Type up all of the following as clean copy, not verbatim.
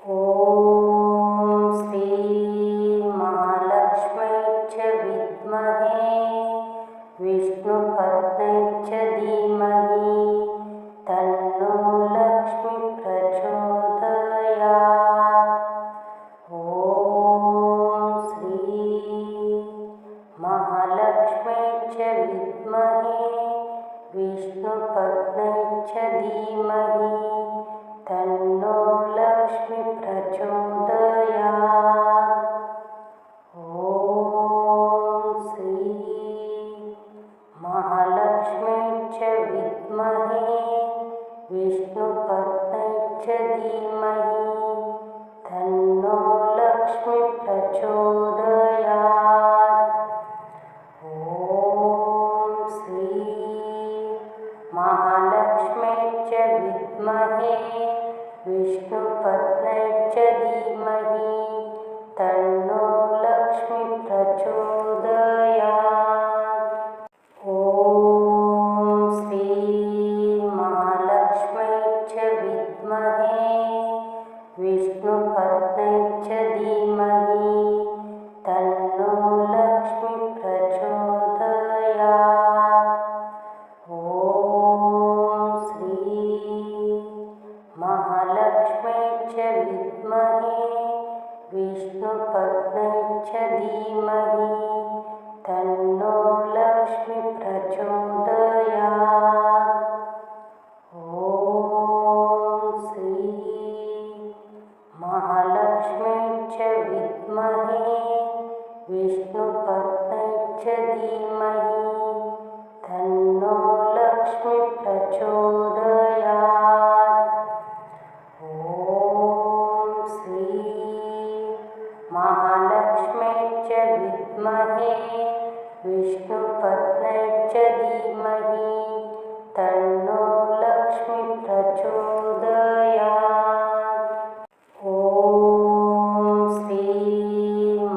ಓಂ विष्णुपत्न्यै च धीमहि तन्नो लक्ष्मी प्रचोदयात्। ॐ श्री महालक्ष्म्यै च विद्महे विष्णुपत्न्यै च धीमहि तन्नो लक्ष्मी प्रचोदयात्। ॐ श्री महालक्ष्म्यै च विद्महे विष्णुपत्न्यै च धीमहि तन्नो लक्ष्मी प्रचोदयात्। ॐ श्री महालक्ष्म्यै च विद्महे विष्णुपत्न्यै च धीमहि तन्नो लक्ष्मी प्रचोदयात्। ॐ श्री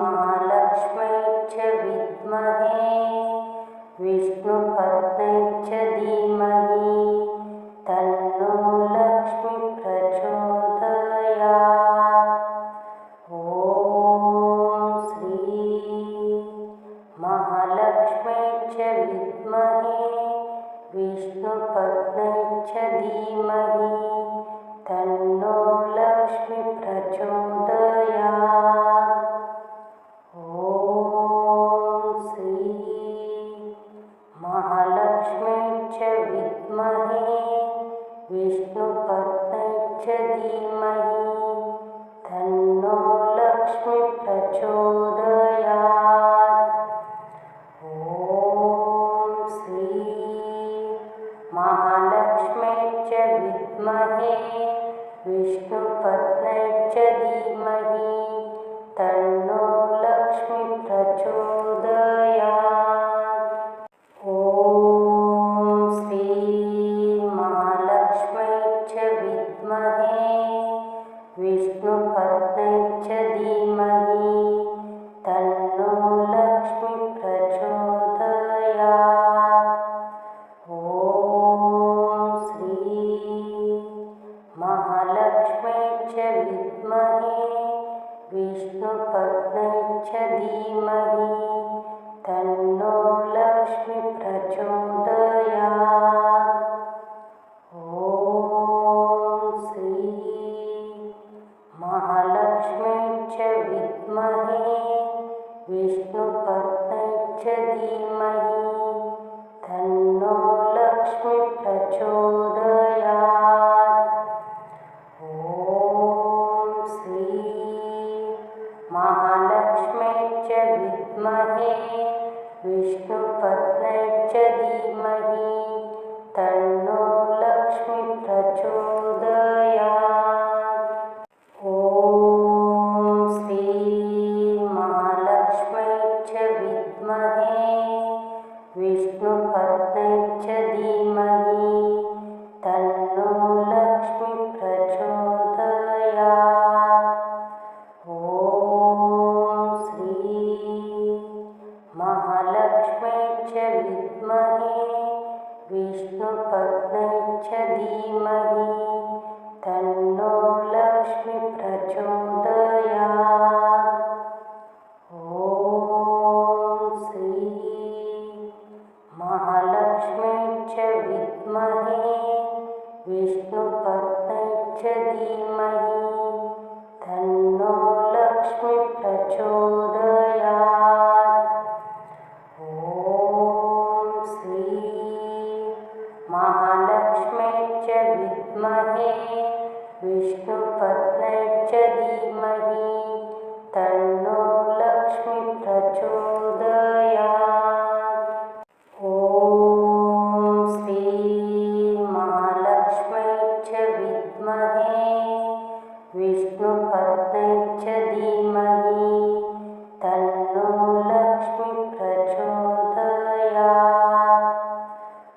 महालक्ष्म्यै च विद्महे विष्णुपत्न्यै च धीमहि तन्नो लक्ष्मी प्रचोदयात्। ॐ श्री महालक्ष्म्यै च विद्महे विष्णुपत्न्यै च धीमहि तन्नो लक्ष्मी प्रचोदयात्। ॐ श्री महालक्ष्म्यै च विद्महे विष्णुपत्न्यै च धीमहि तन्नो लक्ष्मी प्रचोदयात्। ॐ श्री महालक्ष्म्यै च विद्महे विष्णुपत्न्यै च धीमहि तन्नो लक्ष्मी प्रचोदयात्। ॐ श्री महालक्ष्म्यै च विद्महे विष्णुपत्न्यै च धीमहि तन्नो लक्ष्मी प्रचोदयात्। ॐ श्री महालक्ष्म्यै च विद्महे विष्णुपत्न्यै च धीमहि तन्नो लक्ष्मी प्रचोदयात्। ॐ श्री महालक्ष्म्यै च विद्महे विष्णुपत्न्यै च धीमहि तन्नो लक्ष्मी प्रचोदयात्। ॐ श्री महालक्ष्म्यै च विद्महे विष्णुपत्न्यै च धीमहि तन्नो लक्ष्मी प्रचोदयात्। ॐ श्री महालक्ष्म्यै च विद्महे विष्णुपत्न्यै च धीमहि तन्नो लक्ष्मी प्रचोदयात्। ॐ श्री महालक्ष्म्यै च विद्महे विष्णुपत्न्यै च धीमहि तन्नो लक्ष्मी प्रचोदयात्। ॐ श्री महालक्ष्म्यै च विद्महे विष्णुपत्न्यै च धीमहि तन्नो लक्ष्मी प्रचोदयात्। ॐ श्री महालक्ष्म्यै च विद्महे विष्णुपत्न्यै च धीमहि तन्नो लक्ष्मी प्रचोदयात्। ॐ श्री महालक्ष्म्यै च विद्महे विष्णुपत्न्यै च धीमहि तन्नो लक्ष्मी प्रचोदयात्।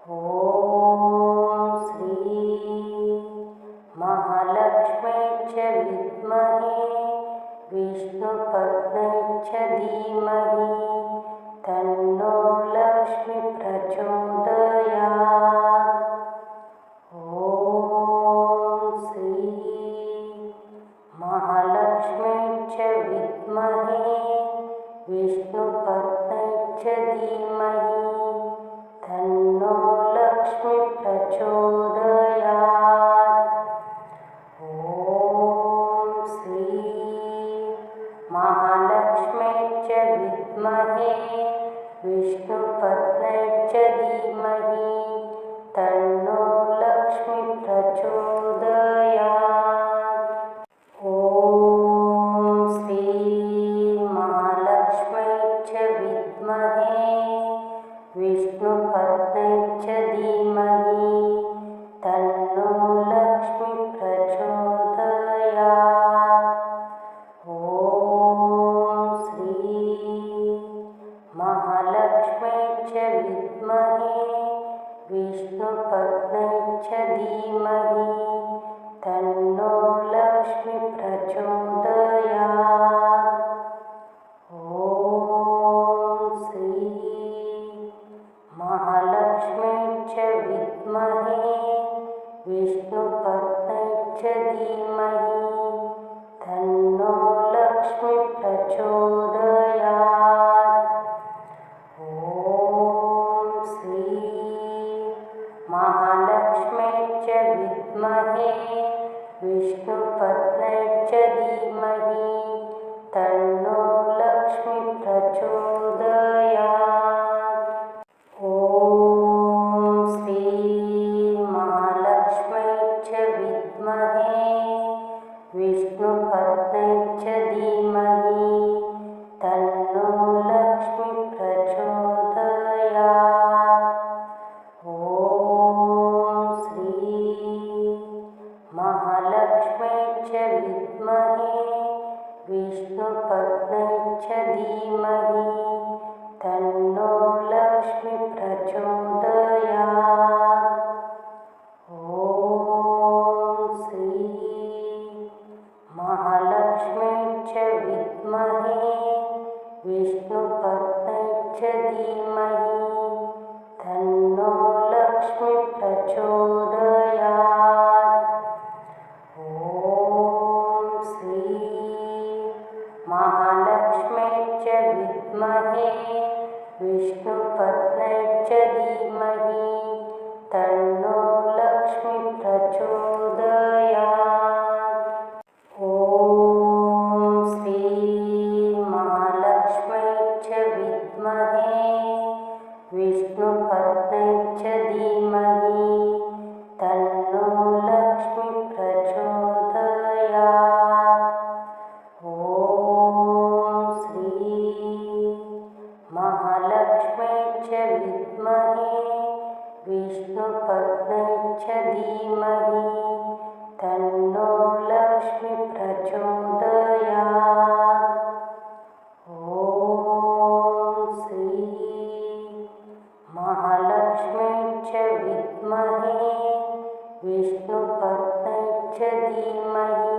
ॐ श्री महालक्ष्म्यै च विद्महे विष्णुपत्न्यै च धीमहि तन्नो लक्ष्मी प्रचोदयात्। ॐ श्री प्रचोदयात्। ॐ श्री महालक्ष्म्यै च विद्महे विष्णुपत्न्यै च धीमहि तन्नो लक्ष्मी प्रचोदयात्। ॐ श्री महालक्ष्म्यै च विद्महे विष्णुपत्न्यै च धीमहि तन्नो लक्ष्मी प्रचोदयात्। ॐ श्री महालक्ष्म्यै च विद्महे विष्णुपत्न्यै च धीमहि तन्नो लक्ष्मी प्रचोदयात्। ॐ श्री महालक्ष्म्यै च विद्महे विष्णुपत्न्यै च धीमहि तन्नो लक्ष्मी प्रचोदयात्। ॐ श्री महालक्ष्म्यै च विद्महे विष्णुपत्न्यै च धीमहि तन्नो लक्ष्मी प्रचोदयात्। ॐ श्री महालक्ष्म्यै च विद्महे विष्णुपत्न्यै च धीमहि तन्नो लक्ष्मी प्रचोदयात्। ॐ श्री महालक्ष्म्यै च विद्महे विष्णुपत्न्यै च धीमहि तन्नो लक्ष्मी प्रचोदयात्। ॐ श्री महालक्ष्म्यै च विद्महे विष्णुपत्न्यै च धीमहि तन्नो लक्ष्मी प्रचोदयात्। ॐ श्री महालक्ष्म्यै च विद्महे विष्णुपत्न्यै च धीमहि तन्नो लक्ष्मी प्रचोदयात्। ॐ श्री महालक्ष्म्यै च विद्महे विष्णुपत्न्यै च धीमहि तन्नो लक्ष्मी प्रचोदयात्। ॐ श्री महालक्ष्म्यै च विद्महे विष्णुपत्न्यै च धीमहि तन्नो लक्ष्मी प्रचोदयात्। ॐ श्री महालक्ष्म्यै च विद्महे विष्णुपत्न्यै च धीमहि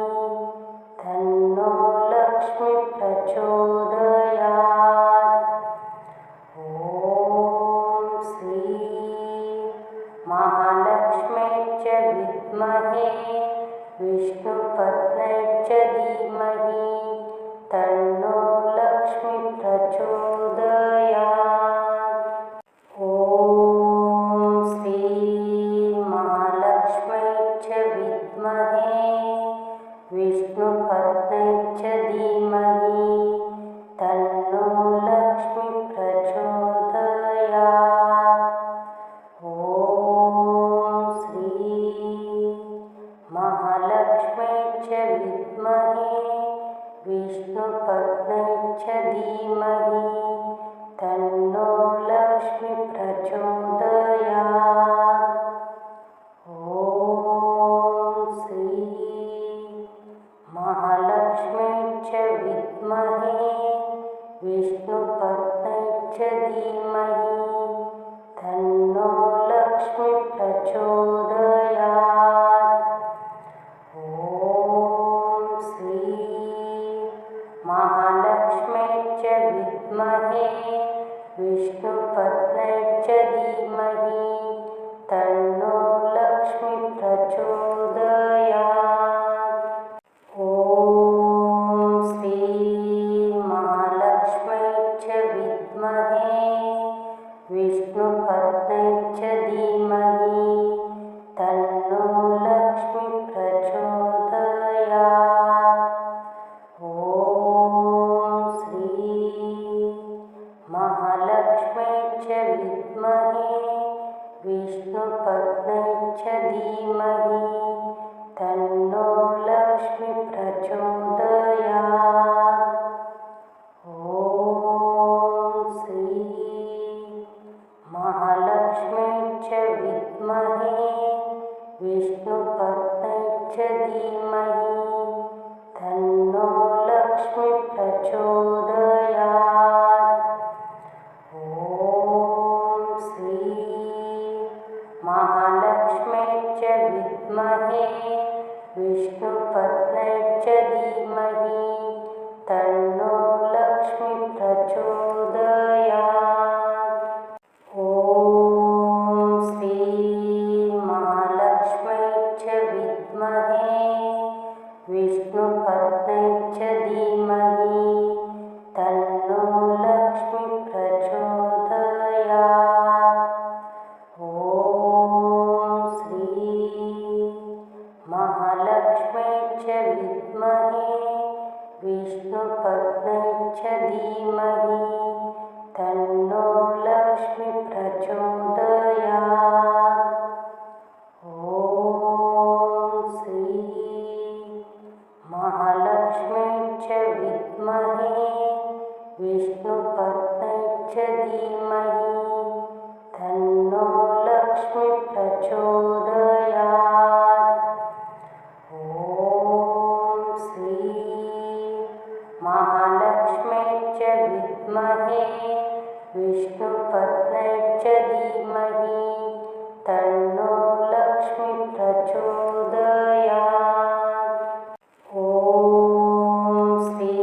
तन्नो लक्ष्मी प्रचोदयात्। ॐ श्री महालक्ष्म्यै च विद्महे विष्णुपत्न्यै च धीमहि तन्नो लक्ष्मी प्रचोदयात्। ॐ श्री महालक्ष्म्यै च विद्महे विष्णुपत्न्यै च धीमहि तन्नो लक्ष्मी प्रचोदयात्। ॐ श्री महालक्ष्म्यै च विद्महे विष्णुपत्न्यै च धीमहि तन्नो लक्ष्मी प्रचोदयात्। ॐ श्री महालक्ष्म्यै च विद्महे विष्णुपत्न्यै च धीमहि तन्नो लक्ष्मी प्रचोदयात्। ॐ श्री महालक्ष्म्यै च विद्महे विष्णुपत्न्यै च धीमहि तन्नो लक्ष्मी प्रचोदयात्। ॐ श्री महालक्ष्म्यै च विद्महे विष्णुपत्न्यै च धीमहि लक्ष्मी प्रचोदयात्। ॐ श्री महालक्ष्म्यै च विद्महे विष्णुपत्न्यै च धीमहि तन्नो लक्ष्मी प्रचोदयात्। ॐ श्री महालक्ष्म्यै च विद्महे विष्णुपत्न्यै च धीमहि तन्नो लक्ष्मी प्रचोदयात्। ॐ श्री महालक्ष्म्यै च विद्महे विष्णुपत्न्यै च धीमहि तन्नो लक्ष्मी प्रचोदयात्। ॐ श्री महालक्ष्म्यै च विद्महे विष्णुपत्न्यै च धीमहि तन्नो लक्ष्मी प्रचोदयात्। ॐ श्री महालक्ष्म्यै च विद्महे विष्णुपत्न्यै च धीमहि तन्नो लक्ष्मी प्रचोदयात्। ॐ श्री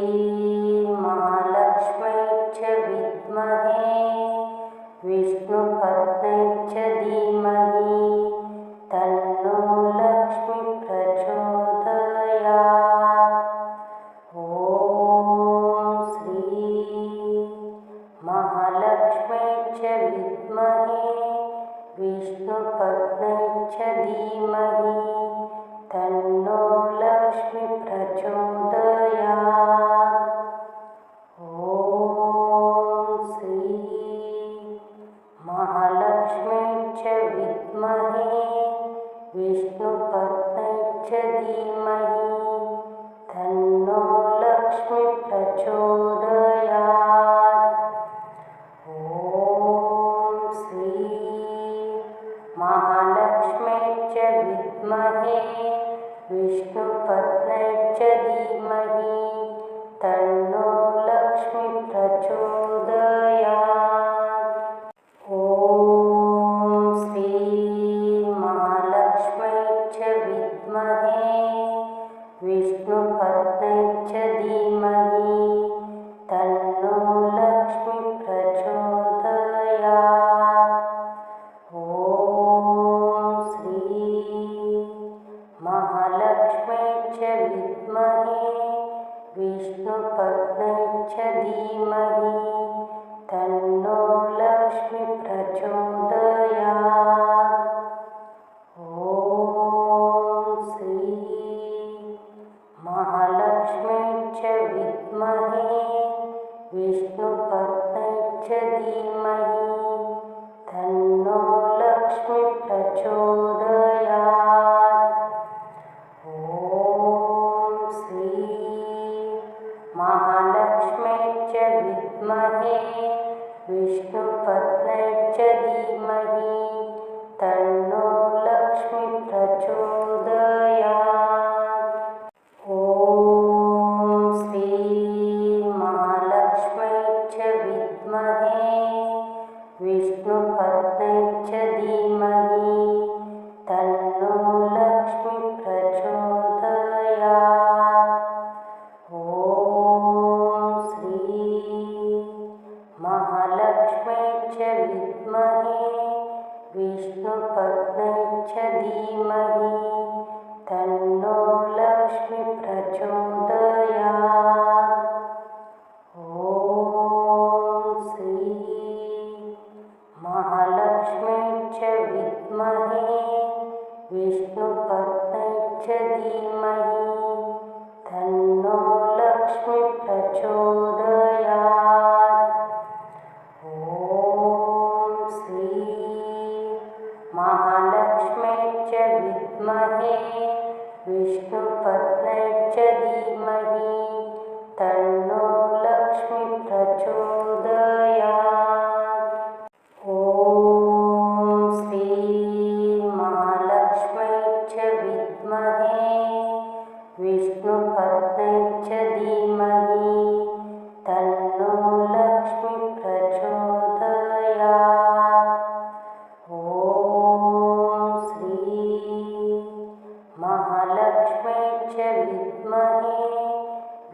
महालक्ष्म्यै च विद्महे विष्णुपत्न्यै च धीमहि तन्नो लक्ष्मी प्रचोदयात्। ॐ श्री महालक्ष्म्यै च विद्महे विष्णुपत्न्यै च धीमहि तन्नो लक्ष्मी प्रचोदयात्। ॐ श्री महालक्ष्म्यै च विद्महे विष्णुपत्न्यै च धीमहि तन्नो लक्ष्मी प्रचोदयात्। ॐ श्री महालक्ष्म्यै च विद्महे विष्णुपत्न्यै च धीमहि तन्नो लक्ष्मी प्रचोदयात्। ॐ श्री महालक्ष्म्यै च विद्महे विष्णुपत्न्यै च धीमहि तन्नो लक्ष्मी प्रचोदयात्। ॐ श्री महालक्ष्म्यै च विद्महे विष्णुपत्न्यै च धीमहि तन्नो लक्ष्मी प्रचोदयात्। ॐ श्री महालक्ष्म्यै च विद्महे विष्णुपत्न्यै च धीमहि तन्नो लक्ष्मी प्रचोदयात्। ॐ श्री महालक्ष्म्यै च विद्महे विष्णुपत्न्यै च धीमहि तन्नो लक्ष्मी प्रचोदयात्। ॐ श्री महालक्ष्म्यै च विद्महे विष्णुपत्न्यै च धीमहि तन्नो लक्ष्मी प्रचोदयात्। ॐ श्री महालक्ष्म्यै च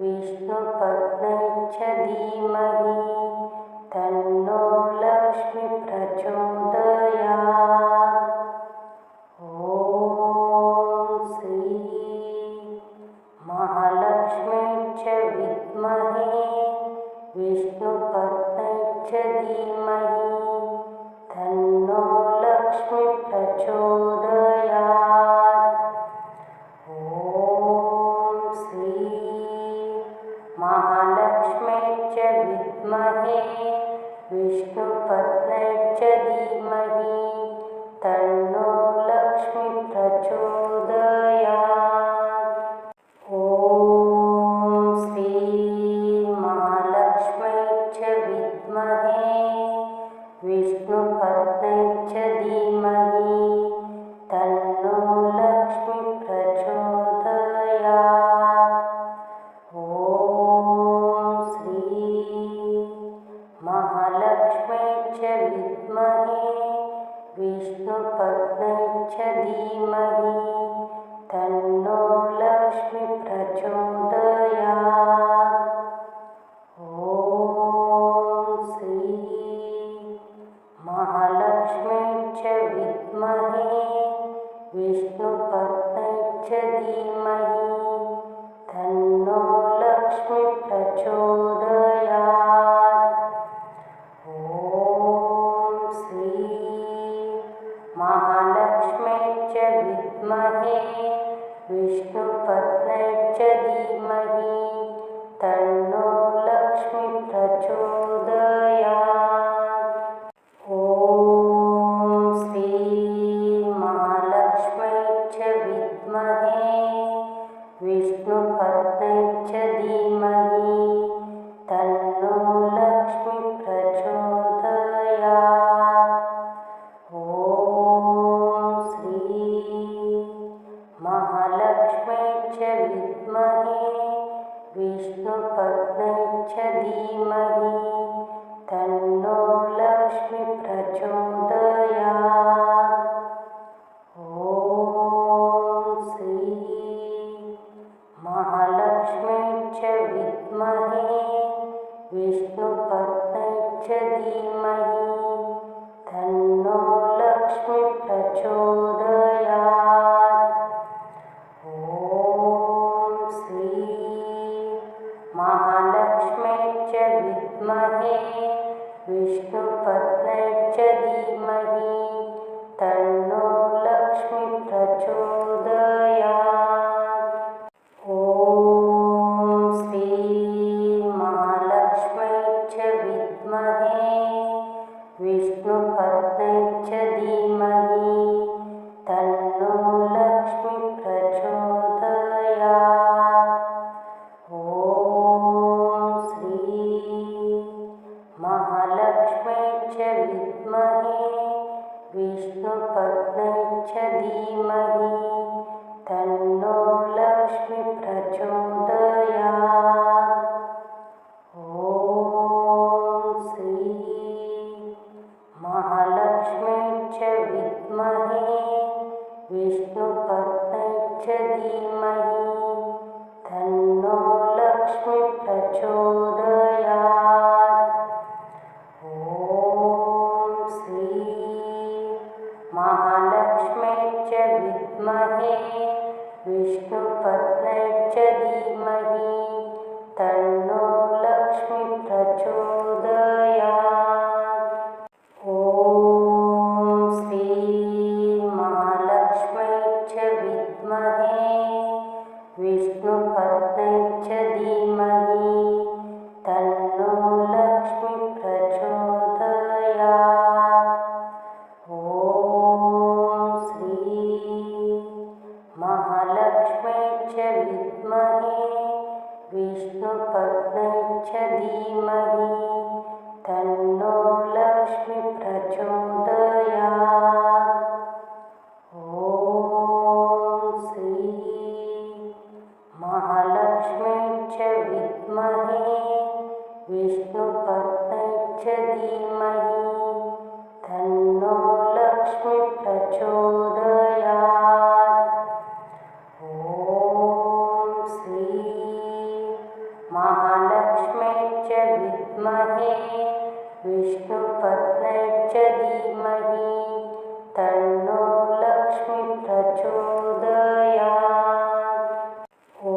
विष्णुपत्न्यै च धीमहि तन्नो लक्ष्मी प्रचोदयात्। ॐ श्री महालक्ष्म्यै च विद्महे विष्णुपत्न्यै च धीमहि तन्नो लक्ष्मी प्रचोदयात्। ॐ श्री महालक्ष्म्यै च विद्महे विष्णुपत्न्यै च धीमहि तन्नो लक्ष्मी प्रचोदयात्। ॐ श्री महालक्ष्म्यै च विद्महे विष्णुपत्न्यै च धीमहि तन्नो लक्ष्मी प्रचोदयात्। ॐ श्री महालक्ष्म्यै च विद्महे विष्णुपत्न्यै च धीमहि तन्नो लक्ष्मी प्रचोदयात्। ॐ श्री महालक्ष्म्यै च विद्महे विष्णुपत्न्यै च धीमहि तन्नो लक्ष्मी प्रचोदयात्। ॐ श्री महालक्ष्म्यै च विद्महे विष्णुपत्न्यै च धीमहि तन्नो लक्ष्मी प्रचोदयात्। ॐ श्री महालक्ष्म्यै च विद्महे विष्णुपत्न्यै च धीमहि तन्नो लक्ष्मी प्रचोदयात्। ॐ श्री महालक्ष्म्यै च विद्महे विष्णुपत्न्यै च धीमहि तन्नो लक्ष्मी प्रचोदयात्। ॐ श्री महालक्ष्म्यै च विद्महे विष्णुपत्न्यै च धीमहि तन्नो लक्ष्मी प्रचोदयात्। ॐ श्री महालक्ष्म्यै च विद्महे विष्णुपत्न्यै च धीमहि तन्नो लक्ष्मी प्रचोदयात्। ॐ श्री महालक्ष्म्यै च विद्महे विष्णुपत्न्यै च धीमहि तन्नो लक्ष्मी प्रचोदयात्। ॐ श्री महालक्ष्म्यै च विद्महे विष्णुपत्न्यै च धीमहि तन्नो लक्ष्मी प्रचोदयात्। ॐ श्री महालक्ष्म्यै च विद्महे विष्णुपत्न्यै च धीमहि तन्नो लक्ष्मी प्रचोदयात्। ॐ श्री महालक्ष्म्यै च विद्महे विष्णुपत्न्यै च धीमहि तन्नो लक्ष्मी प्रचोदयात्। ॐ श्री महालक्ष्म्यै च विद्महे विष्णुपत्न्यै च धीमहि तन्नो लक्ष्मी प्रचोदयात्। ॐ श्री महालक्ष्म्यै च विद्महे विष्णुपत्न्यै च धीमहि तन्नो लक्ष्मी प्रचोदयात्। ॐ श्री महालक्ष्म्यै च विद्महे विष्णुपत्न्यै च धीमहि तन्नो लक्ष्मी प्रचोदयात्। ॐ श्री महालक्ष्म्यै च विद्महे विष्णुपत्न्यै च धीमहि तन्नो लक्ष्मी प्रचोदयात्। ॐ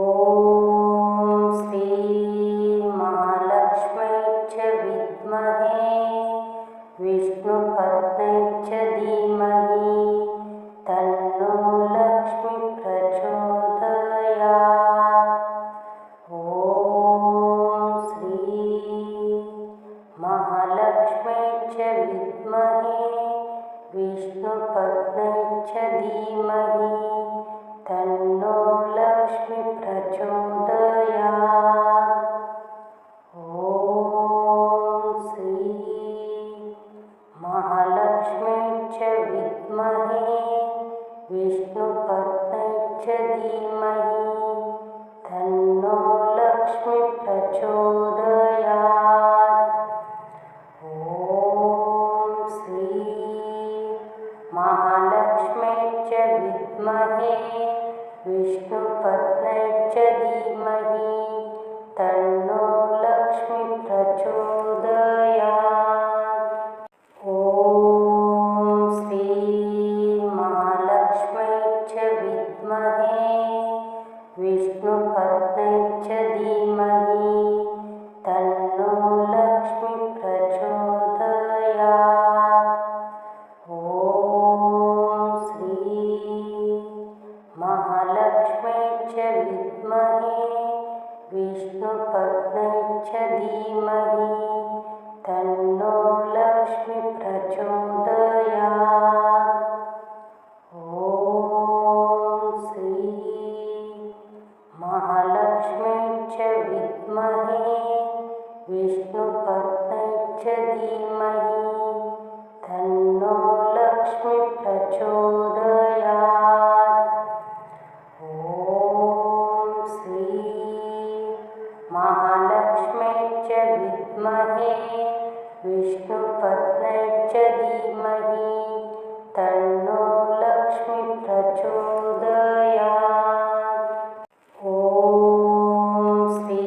श्री महालक्ष्म्यै च विद्महे विष्णुपत्न्यै च धीमहि तन्नो लक्ष्मी प्रचोदयात्। ॐ श्री महालक्ष्म्यै च विद्महे विष्णुपत्न्यै च धीमहि तन्नो लक्ष्मी प्रचोदयात्। ॐ श्री महालक्ष्म्यै च विद्महे विष्णुपत्न्यै च धीमहि तन्नो लक्ष्मी प्रचोदयात्। ॐ श्री महालक्ष्म्यै च विद्महे विष्णुपत्न्यै च धीमहि तन्नो लक्ष्मी प्रचोदयात्। ॐ श्री महालक्ष्म्यै च विद्महे विष्णुपत्न्यै च धीमहि तन्नो लक्ष्मी प्रचोदयात्। ॐ श्री महालक्ष्म्यै च विद्महे विष्णुपत्न्यै च धीमहि तन्नो लक्ष्मी प्रचोदयात्। ॐ श्री महालक्ष्म्यै च विद्महे विष्णुपत्न्यै च धीमहि तन्नो लक्ष्मी प्रचोदयात्। ॐ श्री महालक्ष्म्यै च विद्महे विष्णुपत्न्यै च धीमहि तन्नो लक्ष्मी प्रचोदयात्। ॐ श्री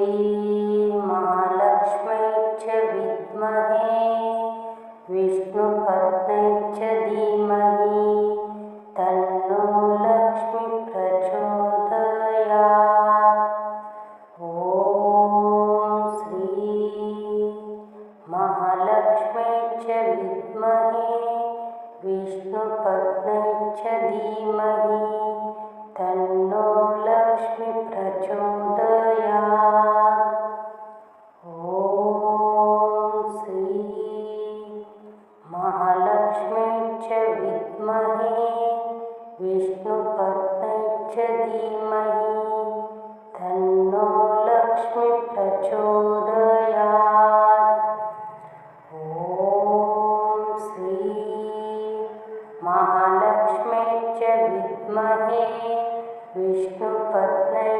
महालक्ष्म्यै च विद्महे विष्णुपत्न्यै च धीमहि तन्नो लक्ष्मी प्रचोदयात्। ॐ श्री महालक्ष्म्यै च विद्महे विष्णुपत्न्यै च धीमहि तन्नो लक्ष्मी प्रचोदयात्। ॐ श्री महालक्ष्म्यै च विद्महे विष्णुपत्न्यै च धीमहि तन्नो लक्ष्मी प्रचोदयात्। ॐ श्री महालक्ष्म्यै च विद्महे विष्णुपत्न्यै